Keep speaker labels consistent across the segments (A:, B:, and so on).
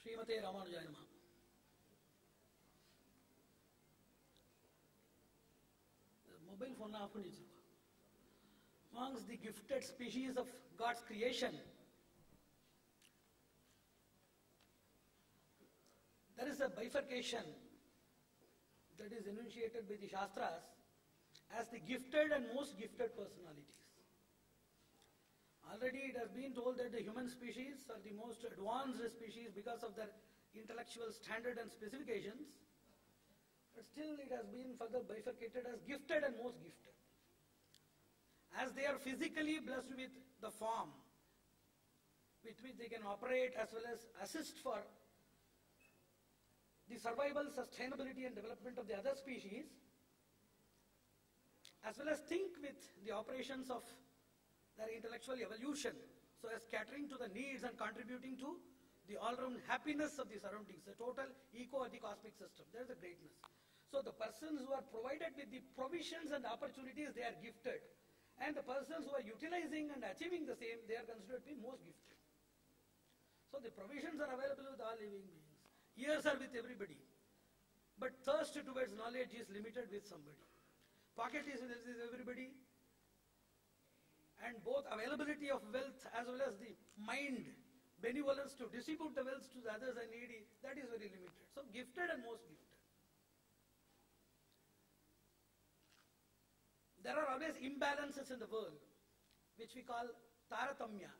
A: Srimate Ramanujaya Namaha. Mobile phone off pannி வச்சிருப்பா. Amongst the gifted species of God's creation, there is a bifurcation that is enunciated by the Shastras as the gifted and most gifted personalities. Already it has been told that the human species are the most advanced species because of their intellectual standard and specifications, but still it has been further bifurcated as gifted and most gifted. As they are physically blessed with the form with which they can operate as well as assist for the survival, sustainability and development of the other species, as well as think with the operations of their intellectual evolution, so as catering to the needs and contributing to the all-round happiness of the surroundings, the total eco of the cosmic system. There is a greatness. So the persons who are provided with the provisions and opportunities, they are gifted. And the persons who are utilizing and achieving the same, they are considered to be most gifted. So the provisions are available with all living beings. Ears are with everybody. But thirst towards knowledge is limited with somebody. Pocket is with everybody. And both availability of wealth as well as the mind, benevolence to distribute the wealth to the others and needy, that is very limited. So gifted and most gifted. There are always imbalances in the world, which we call taratamya.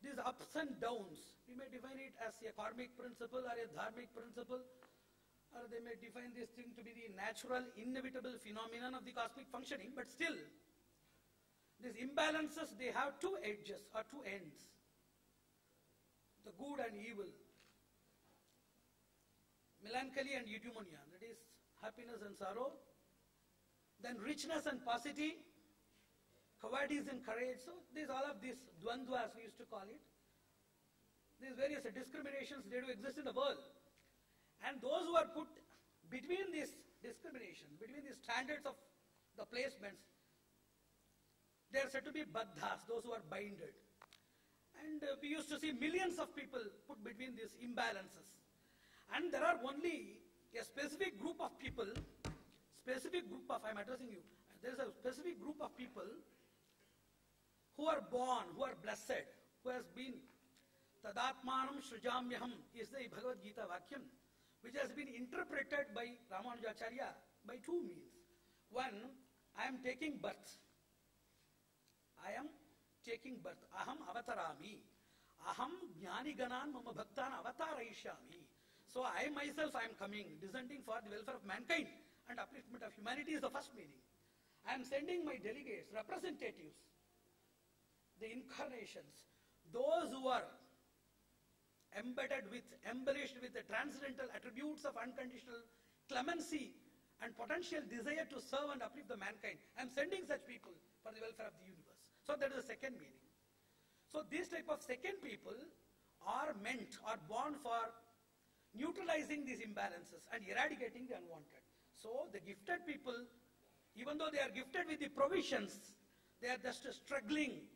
A: These ups and downs, we may define it as a karmic principle or a dharmic principle, or they may define this thing to be the natural, inevitable phenomenon of the cosmic functioning, but still, these imbalances, they have two edges or two ends. The good and evil. Melancholy and eudaimonia, that is happiness and sorrow. Then richness and paucity, cowardice and courage. So there's all of this dvandva, as we used to call it. These various discriminations, they do exist in the world. And those who are put between this discrimination, between the standards of the placements, they are said to be baddhas, those who are binded. And we used to see millions of people put between these imbalances. And there are only a specific group of people, I'm addressing you, there is a specific group of people who are born, who are blessed, who has been, tadatmanam shrujamyaham is the Bhagavad Gita Vakyam, which has been interpreted by Ramanujacharya by two means. One, I am taking birth. Aham avatarami. Aham jnani ganan mama bhaktan avatarayishyami. So I myself, I am coming, descending for the welfare of mankind and upliftment of humanity is the first meaning. I am sending my delegates, representatives, the incarnations, those who are embellished with the transcendental attributes of unconditional clemency and potential desire to serve and uplift the mankind. I am sending such people for the welfare of the universe. So that is the second meaning. So these type of second people are meant or born for neutralizing these imbalances and eradicating the unwanted. So the gifted people, even though they are gifted with the provisions, they are just struggling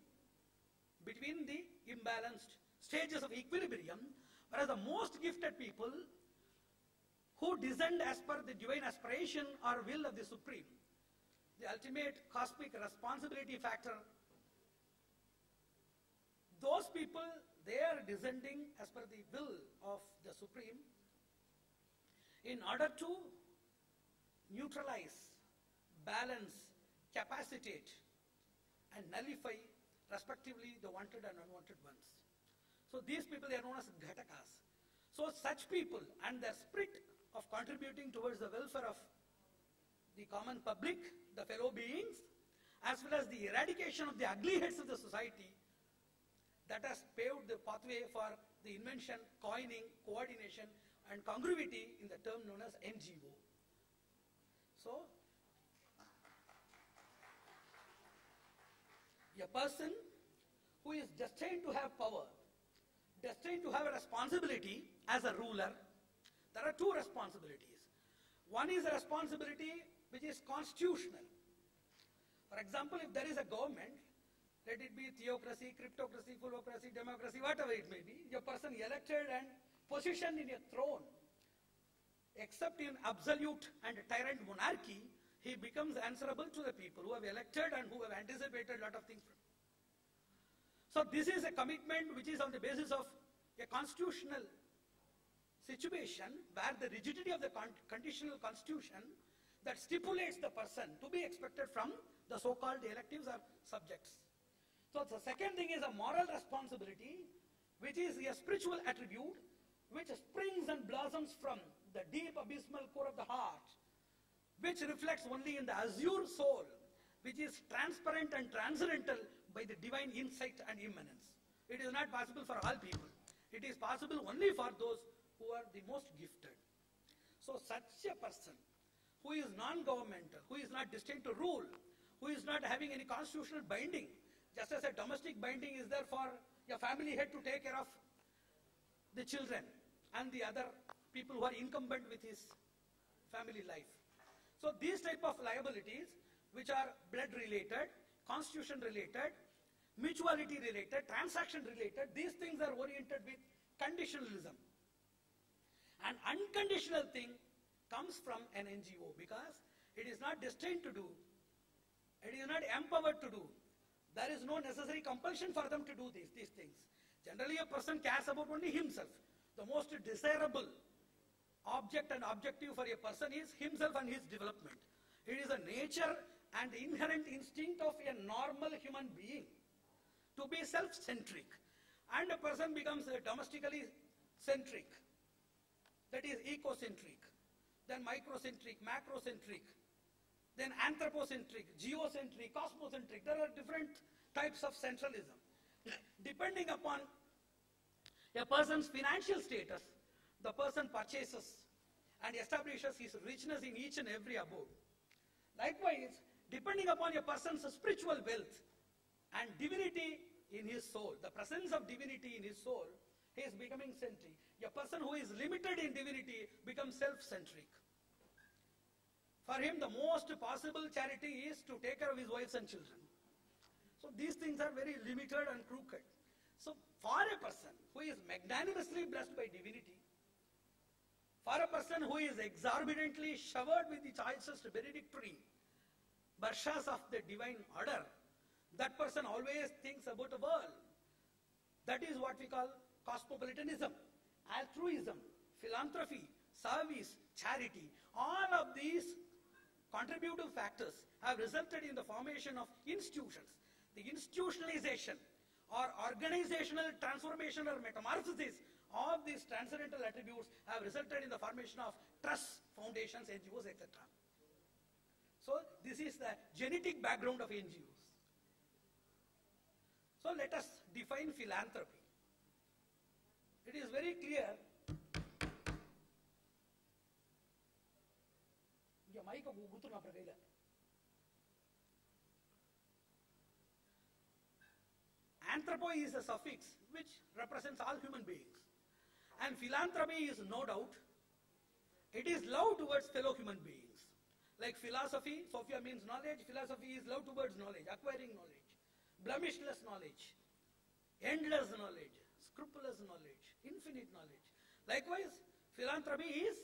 A: between the imbalanced stages of equilibrium, whereas the most gifted people who descend as per the divine aspiration or will of the Supreme, the ultimate cosmic responsibility factor, those people, they are descending as per the will of the Supreme in order to neutralize, balance, capacitate, and nullify respectively the wanted and unwanted ones. So these people, they are known as Ghatakas. So such people and their spirit of contributing towards the welfare of the common public, the fellow beings, as well as the eradication of the ugly heads of the society, that has paved the pathway for the invention, coining, coordination, and congruity in the term known as NGO. So, a person who is destined to have power, destined to have a responsibility as a ruler, there are two responsibilities. One is a responsibility which is constitutional. For example, if there is a government, let let it be theocracy, cryptocracy, phulocracy, democracy, whatever it may be, a person elected and positioned in a throne, except in absolute and tyrant monarchy, he becomes answerable to the people who have elected and who have anticipated a lot of things from him. So this is a commitment which is on the basis of a constitutional situation where the rigidity of the conditional constitution that stipulates the person to be expected from the so-called electives or subjects. So the second thing is a moral responsibility, which is a spiritual attribute which springs and blossoms from the deep abysmal core of the heart, which reflects only in the azure soul, which is transparent and transcendental by the divine insight and immanence. It is not possible for all people. It is possible only for those who are the most gifted. So such a person who is non-governmental, who is not destined to rule, who is not having any constitutional binding, just as a domestic binding is there for a family head to take care of the children and the other people who are incumbent with his family life. So these type of liabilities, which are blood related, constitution related, mutuality related, transaction related, these things are oriented with conditionalism. An unconditional thing comes from an NGO because it is not destined to do, it is not empowered to do. There is no necessary compulsion for them to do these things. Generally, a person cares about only himself. The most desirable object and objective for a person is himself and his development. It is a nature and inherent instinct of a normal human being to be self-centric. And a person becomes domestically centric, that is ecocentric, then microcentric, macrocentric, then anthropocentric, geocentric, cosmocentric. There are different types of centralism. Depending upon a person's financial status, the person purchases and establishes his richness in each and every abode. Likewise, depending upon a person's spiritual wealth and divinity in his soul, the presence of divinity in his soul, he is becoming centric. A person who is limited in divinity becomes self-centric. For him, the most possible charity is to take care of his wives and children. So these things are very limited and crooked. So for a person who is magnanimously blessed by divinity, for a person who is exorbitantly showered with the choicest benedictory barshas of the divine order, that person always thinks about the world. That is what we call cosmopolitanism, altruism, philanthropy, service, charity. All of these contributive factors have resulted in the formation of institutions. The institutionalization or organizational transformation or metamorphosis of these transcendental attributes have resulted in the formation of trusts, foundations, NGOs, etc. So this is the genetic background of NGOs. So let us define philanthropy. It is very clear. Anthropo is a suffix which represents all human beings. And philanthropy is no doubt, it is love towards fellow human beings. Like philosophy, Sophia means knowledge, philosophy is love towards knowledge, acquiring knowledge, blemishless knowledge, endless knowledge, scrupulous knowledge, infinite knowledge. Likewise, philanthropy is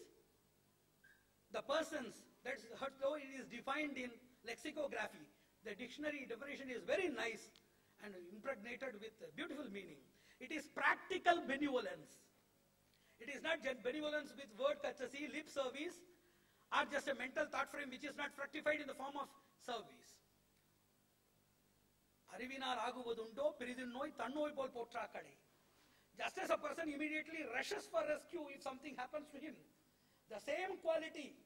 A: the persons, that's how it is defined in lexicography. The dictionary definition is very nice and impregnated with beautiful meaning. It is practical benevolence. It is not just benevolence with word courtesy, lip service, or just a mental thought frame which is not fructified in the form of service. Arivinar aguvadundo, piridinoi tannoi pol potra kade. Just as a person immediately rushes for rescue if something happens to him, the same quality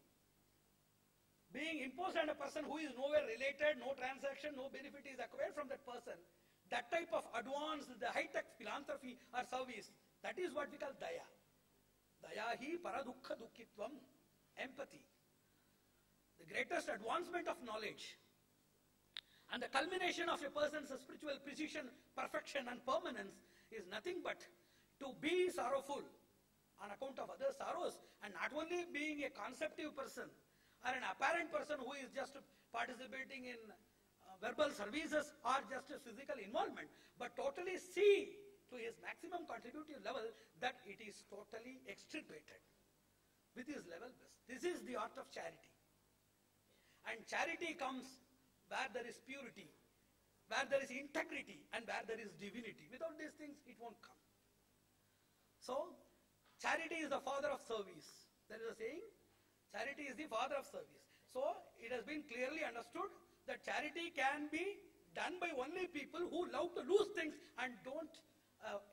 A: being imposed on a person who is nowhere related, no transaction, no benefit is acquired from that person, that type of advanced, the high-tech philanthropy or service, that is what we call daya. Daya hi paradukha dukkitvam, empathy. The greatest advancement of knowledge and the culmination of a person's spiritual precision, perfection and permanence is nothing but to be sorrowful on account of other sorrows, and not only being a conceptive person or an apparent person who is just participating in verbal services or just a physical involvement, but totally see to his maximum contributive level that it is totally extirpated with his level best. This is the art of charity. And charity comes where there is purity, where there is integrity, and where there is divinity. Without these things, it won't come. So, charity is the father of service. There is a saying, charity is the father of service. So, it has been clearly understood that charity can be done by only people who love to lose things and don't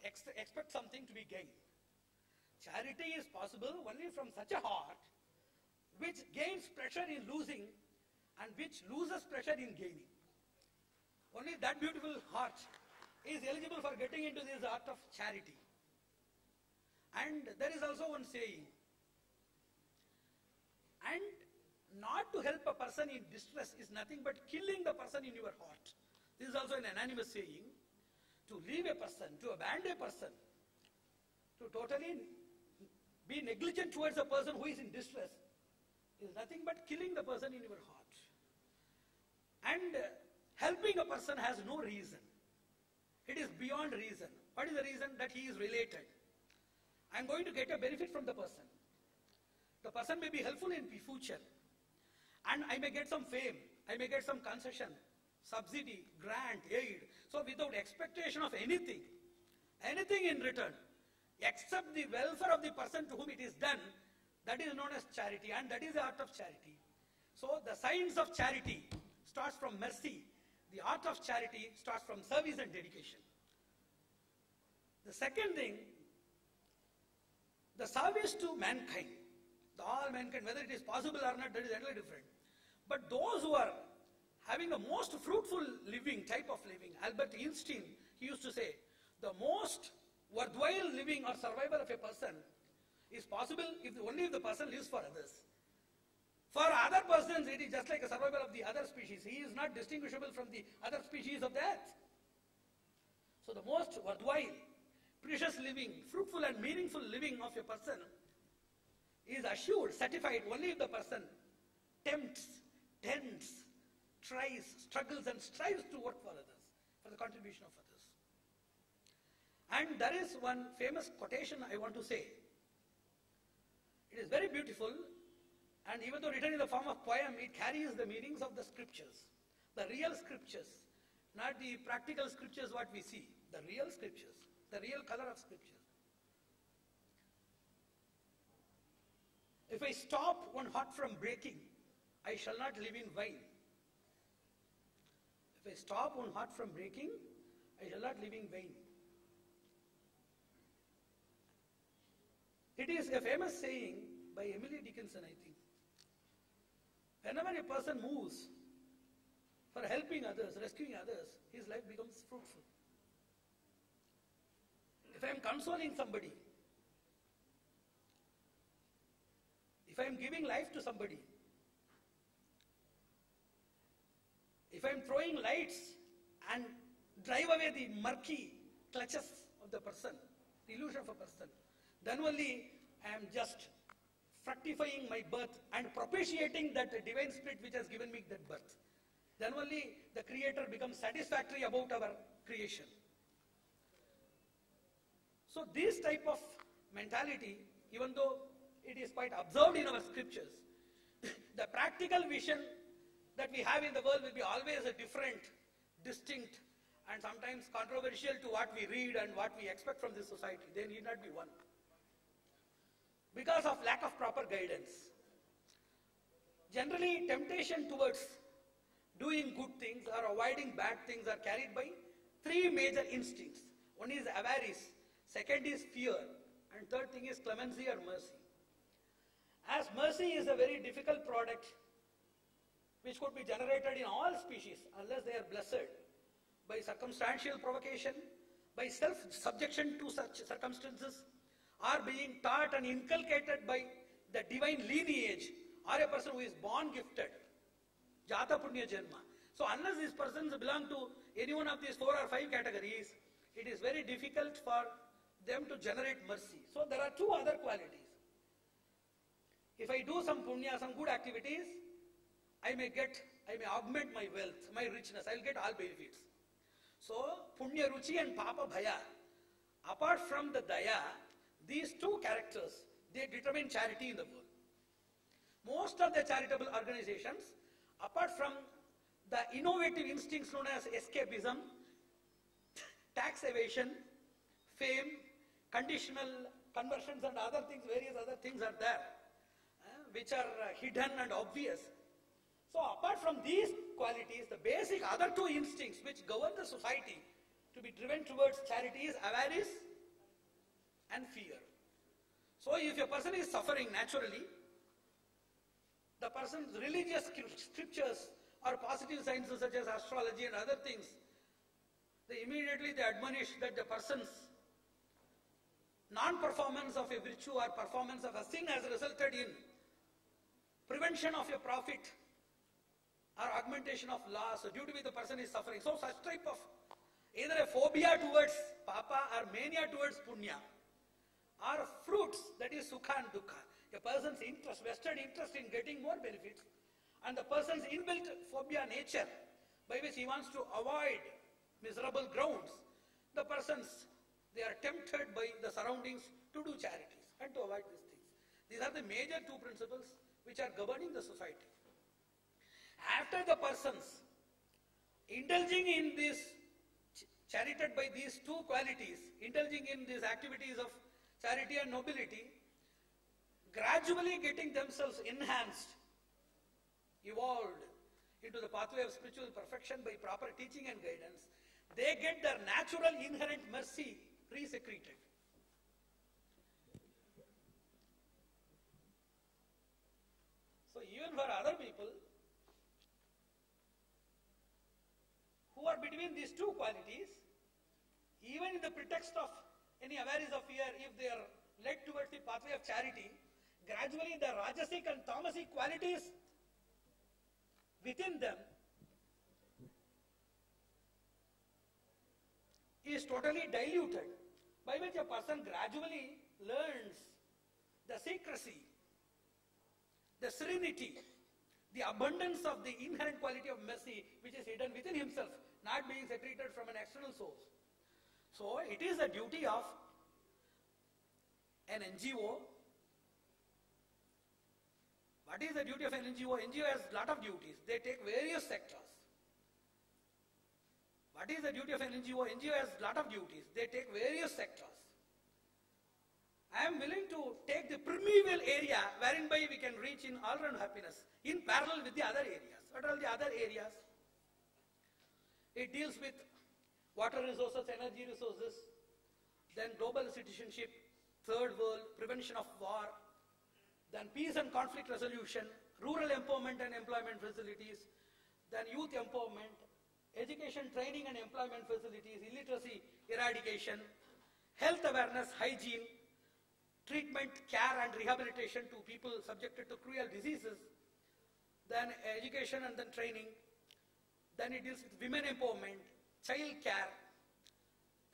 A: expect something to be gained. Charity is possible only from such a heart which gains pleasure in losing and which loses pleasure in gaining. Only that beautiful heart is eligible for getting into this art of charity. And there is also one saying, and not to help a person in distress is nothing but killing the person in your heart. This is also an anonymous saying. To leave a person, to abandon a person, to totally be negligent towards a person who is in distress is nothing but killing the person in your heart. And helping a person has no reason. It is beyond reason. What is the reason? That he is related. I am going to get a benefit from the person. The person may be helpful in the future. And I may get some fame. I may get some concession, subsidy, grant, aid. So without expectation of anything in return, except the welfare of the person to whom it is done, that is known as charity, and that is the art of charity. So the science of charity starts from mercy. The art of charity starts from service and dedication. The second thing, the service to mankind, all mankind, whether it is possible or not, that is entirely different. But those who are having the most fruitful living, type of living, Albert Einstein, he used to say, the most worthwhile living or survival of a person is possible only if the person lives for others. For other persons, it is just like a survival of the other species. He is not distinguishable from the other species of the earth. So the most worthwhile, precious living, fruitful and meaningful living of a person is assured, certified only if the person tempts, tends, tries, struggles and strives to work for others, for the contribution of others. And there is one famous quotation I want to say. It is very beautiful, and even though written in the form of poem, it carries the meanings of the scriptures, the real scriptures, not the practical scriptures what we see, the real scriptures, the real color of scriptures. If I stop one heart from breaking, I shall not live in vain. If I stop one heart from breaking, I shall not live in vain. It is a famous saying by Emily Dickinson, I think. Whenever a person moves for helping others, rescuing others, his life becomes fruitful. If I am consoling somebody, if I am giving life to somebody, if I am throwing lights and drive away the murky clutches of the person, the illusion of a person, then only I am just fructifying my birth and propitiating that divine spirit which has given me that birth. Then only the Creator becomes satisfactory about our creation. So this type of mentality, even though it is quite observed in our scriptures, the practical vision that we have in the world will be always a different, distinct, and sometimes controversial to what we read and what we expect from this society. They need not be one. Because of lack of proper guidance. Generally, temptation towards doing good things or avoiding bad things are carried by three major instincts. One is avarice, second is fear, and third thing is clemency or mercy. As mercy is a very difficult product which could be generated in all species unless they are blessed by circumstantial provocation, by self-subjection to such circumstances, or being taught and inculcated by the divine lineage, or a person who is born gifted, Jata Punya Janma. So unless these persons belong to any one of these 4 or 5 categories, it is very difficult for them to generate mercy. So there are two other qualities. If I do some punya, some good activities, I may get I may augment my wealth, my richness, I will get all benefits. So, Punya Ruchi and Papa Bhaya, apart from the Daya, these two characters, they determine charity in the world. Most of the charitable organizations, apart from the innovative instincts known as escapism, tax evasion, fame, conditional conversions and other things, various other things are there, which are hidden and obvious. So apart from these qualities, the basic other two instincts which govern the society to be driven towards charity is avarice and fear. So if a person is suffering naturally, the person's religious scriptures or positive sciences such as astrology and other things, they admonish that the person's non-performance of a virtue or performance of a sin has resulted in prevention of a profit or augmentation of loss due to which the person is suffering. So such type of either a phobia towards papa or mania towards punya are fruits, that is sukha and dukkha. A person's interest, vested interest in getting more benefits and the person's inbuilt phobia nature by which he wants to avoid miserable grounds, the persons, they are tempted by the surroundings to do charities and to avoid these things. These are the major two principles which are governing the society. After the persons indulging in this, charioted by these two qualities, indulging in these activities of charity and nobility, gradually getting themselves enhanced, evolved into the pathway of spiritual perfection by proper teaching and guidance, they get their natural inherent mercy re-secreted. So even for other people who are between these two qualities, even in the pretext of any avarice or fear, if they are led towards the pathway of charity, gradually the rajasic and tamasic qualities within them is totally diluted, by which a person gradually learns the secrecy, the serenity, the abundance of the inherent quality of mercy which is hidden within himself, not being secreted from an external source. So it is the duty of an NGO. What is the duty of an NGO? NGO has a lot of duties. They take various sectors. What is the duty of an NGO? NGO has a lot of duties. They take various sectors. I am willing to take the primeval area wherein by we can reach in all-round happiness in parallel with the other areas. What are the other areas? It deals with water resources, energy resources, then global citizenship, third world, prevention of war, then peace and conflict resolution, rural empowerment and employment facilities, then youth empowerment, education, training and employment facilities, illiteracy eradication, health awareness, hygiene, treatment, care and rehabilitation to people subjected to cruel diseases, then education and then training, then it deals with women empowerment, child care,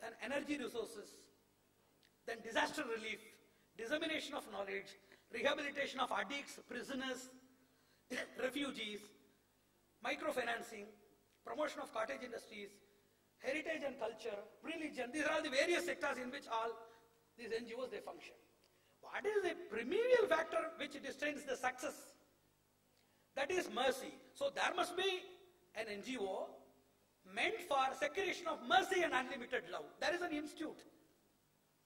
A: then energy resources, then disaster relief, dissemination of knowledge, rehabilitation of addicts, prisoners, refugees, microfinancing, promotion of cottage industries, heritage and culture, religion. These are all the various sectors in which all these NGOs they function. What is the primeval factor which distinguishes the success? That is mercy. So there must be an NGO meant for securation of mercy and unlimited love. There is an institute.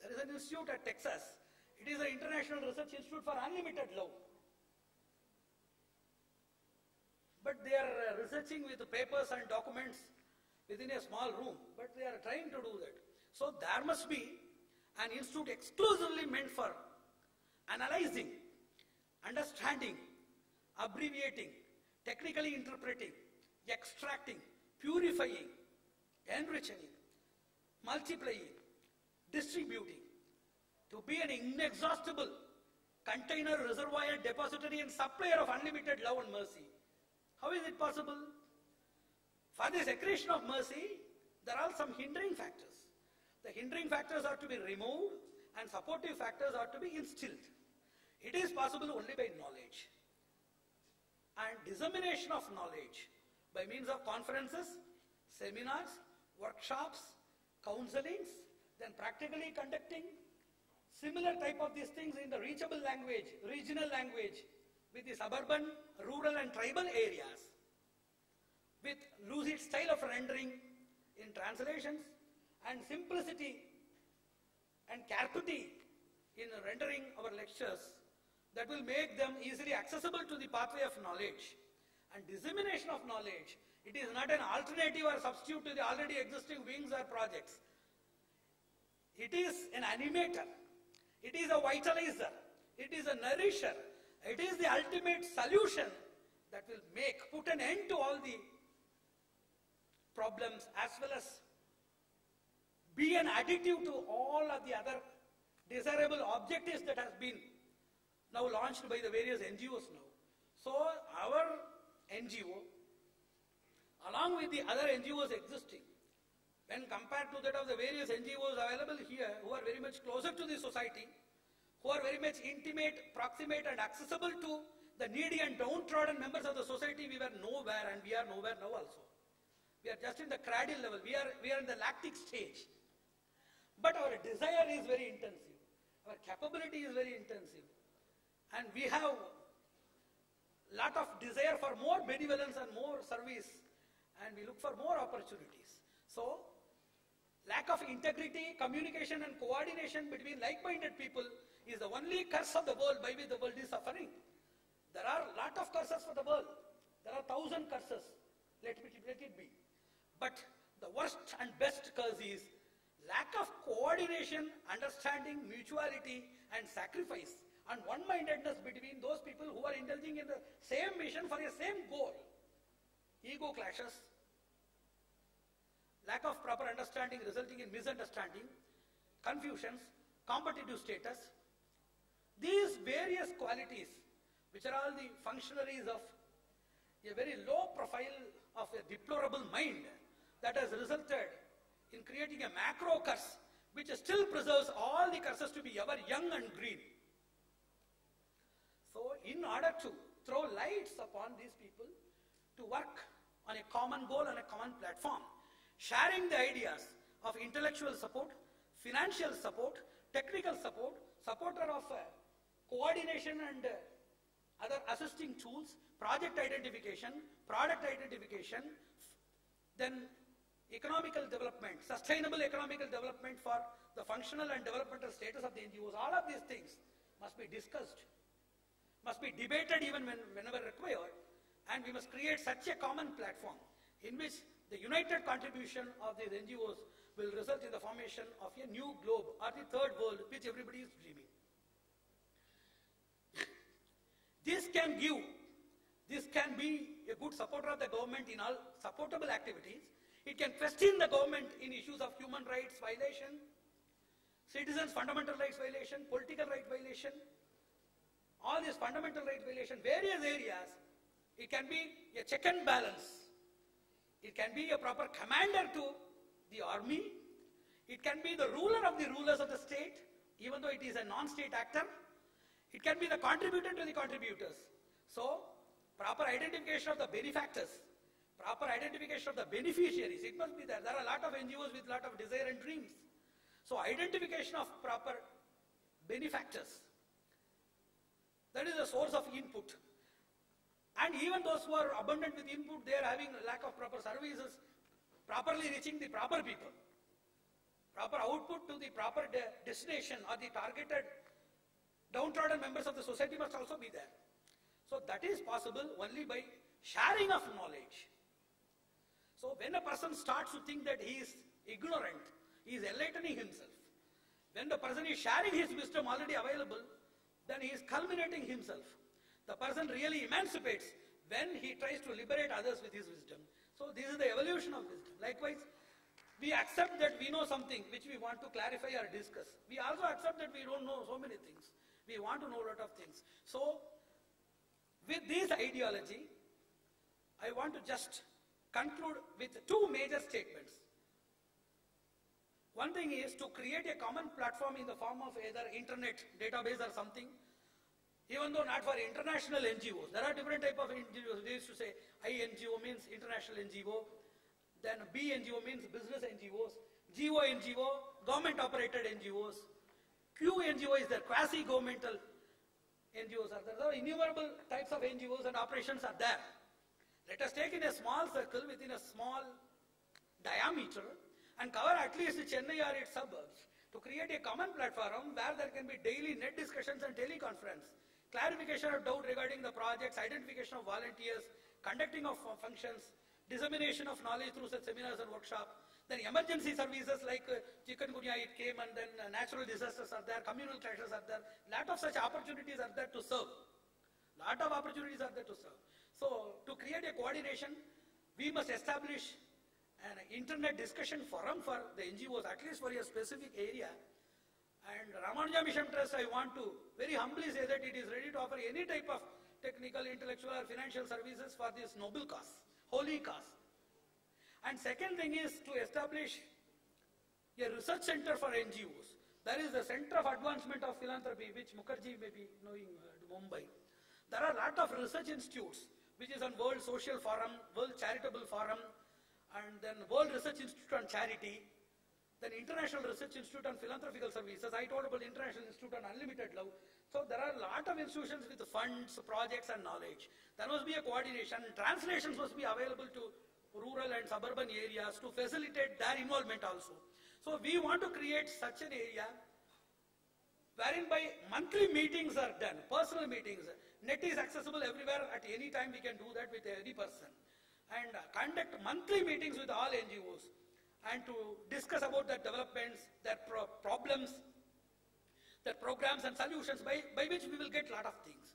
A: There is an institute at Texas. It is an International Research Institute for Unlimited Love. But they are researching with papers and documents within a small room. But they are trying to do that. So there must be an institute exclusively meant for analyzing, understanding, abbreviating, technically interpreting, extracting, purifying, enriching, multiplying, distributing, to be an inexhaustible container, reservoir, depository and supplier of unlimited love and mercy. How is it possible? For the secretion of mercy, there are some hindering factors. The hindering factors are to be removed and supportive factors are to be instilled. It is possible only by knowledge. And dissemination of knowledge by means of conferences, seminars, workshops, counselings, then practically conducting similar type of these things in the reachable language, regional language, with the suburban, rural and tribal areas, with lucid style of rendering in translations and simplicity and carpity in rendering our lectures that will make them easily accessible to the pathway of knowledge. And dissemination of knowledge, it is not an alternative or substitute to the already existing wings or projects. It is an animator. It is a vitalizer. It is a nourisher. It is the ultimate solution that will put an end to all the problems, as well as be an additive to all of the other desirable objectives that has been now launched by the various NGOs now. So our NGO, along with the other NGOs existing, when compared to that of the various NGOs available here, who are very much closer to the society, who are very much intimate, proximate and accessible to the needy and downtrodden members of the society, we were nowhere, and we are nowhere now also. We are just in the cradle level. We are in the lactic stage. But our desire is very intensive. Our capability is very intensive. And we have lot of desire for more benevolence and more service, and we look for more opportunities. So, lack of integrity, communication and coordination between like-minded people is the only curse of the world by which the world is suffering. There are a lot of curses for the world. There are 1,000 curses. Let it be. But the worst and best curse is lack of coordination, understanding, mutuality and sacrifice and one-mindedness between those people who are indulging in the same mission for a same goal. Ego clashes, lack of proper understanding resulting in misunderstanding, confusions, competitive status. These various qualities, which are all the functionaries of a very low profile of a deplorable mind, that has resulted in creating a macro curse which still preserves all the curses to be ever young and green. So in order to throw lights upon these people to work on a common goal and a common platform, sharing the ideas of intellectual support, financial support, technical support, supporter of coordination and other assisting tools, project identification, product identification, then economical development, sustainable economical development for the functional and developmental status of the NGOs. All of these things must be discussed, must be debated even whenever required, and we must create such a common platform in which the united contribution of these NGOs will result in the formation of a new globe or the third world which everybody is dreaming. This can be a good supporter of the government in all supportable activities. It can question the government in issues of human rights violation, citizens' fundamental rights violation, political right violation, all these fundamental rights violation, various areas. It can be a check and balance. It can be a proper commander to the army. It can be the ruler of the rulers of the state, even though it is a non-state actor. It can be the contributor to the contributors. So, proper identification of the benefactors, proper identification of the beneficiaries, it must be there. There are a lot of NGOs with a lot of desire and dreams. So identification of proper benefactors, that is the source of input. And even those who are abundant with input, they are having lack of proper services, properly reaching the proper people. Proper output to the proper destination or the targeted downtrodden members of the society must also be there. So that is possible only by sharing of knowledge. So when a person starts to think that he is ignorant, he is enlightening himself. When the person is sharing his wisdom already available, then he is culminating himself. The person really emancipates when he tries to liberate others with his wisdom. So this is the evolution of wisdom. Likewise, we accept that we know something which we want to clarify or discuss. We also accept that we don't know so many things. We want to know a lot of things. So with this ideology, I want to just conclude with two major statements. One thing is to create a common platform in the form of either internet database or something, Even though not for international NGOs. There are different type of NGOs. They used to say INGO means international NGO. Then BNGO means business NGOs. GONGO, government operated NGOs. QNGO is the quasi-governmental NGOs are there. There are innumerable types of NGOs and operations are there. Let us take in a small circle within a small diameter and cover at least Chennai or its suburbs to create a common platform where there can be daily net discussions and teleconference, clarification of doubt regarding the projects, identification of volunteers, conducting of functions, dissemination of knowledge through such seminars and workshops. Then emergency services like chikungunya, it came, and then natural disasters are there, communal clashes are there. Lot of such opportunities are there to serve. Lot of opportunities are there to serve. So to create a coordination, we must establish an internet discussion forum for the NGOs, at least for a specific area. And Ramanuja Mission Trust, I want to very humbly say that it is ready to offer any type of technical, intellectual or financial services for this noble cause, holy cause. And second thing is to establish a research center for NGOs. There is the Center of Advancement of Philanthropy, which Mukherjee may be knowing, Mumbai. There are a lot of research institutes, which is on World Social Forum, World Charitable Forum, and then World Research Institute on Charity, then International Research Institute on Philanthropical Services. I told about International Institute on Unlimited Love. So there are a lot of institutions with funds, projects and knowledge. There must be a coordination. Translations must be available to rural and suburban areas to facilitate their involvement also. So we want to create such an area wherein by monthly meetings are done, personal meetings. Net is accessible everywhere at any time. We can do that with any person. And conduct monthly meetings with all NGOs and to discuss about their developments, their problems, their programs and solutions by which we will get a lot of things.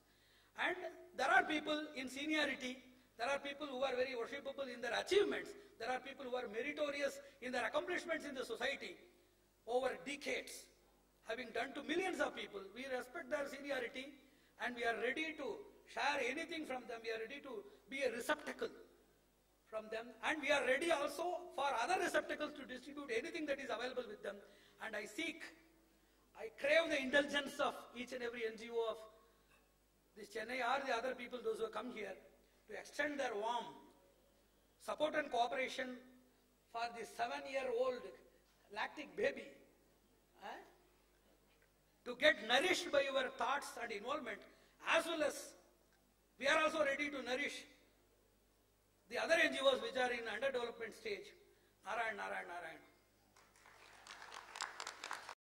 A: And there are people in seniority, there are people who are very worshipable in their achievements, there are people who are meritorious in their accomplishments in the society over decades, having done to millions of people. We respect their seniority and we are ready to share anything from them. We are ready to be a receptacle from them, and we are ready also for other receptacles to distribute anything that is available with them. And I crave the indulgence of each and every NGO of this Chennai or the other people, those who come here, to extend their warm support and cooperation for this 7-year-old lactic baby, to get nourished by your thoughts and involvement, as well as we are also ready to nourish the other NGOs which are in underdevelopment stage. Narayan, Narayan, Narayan.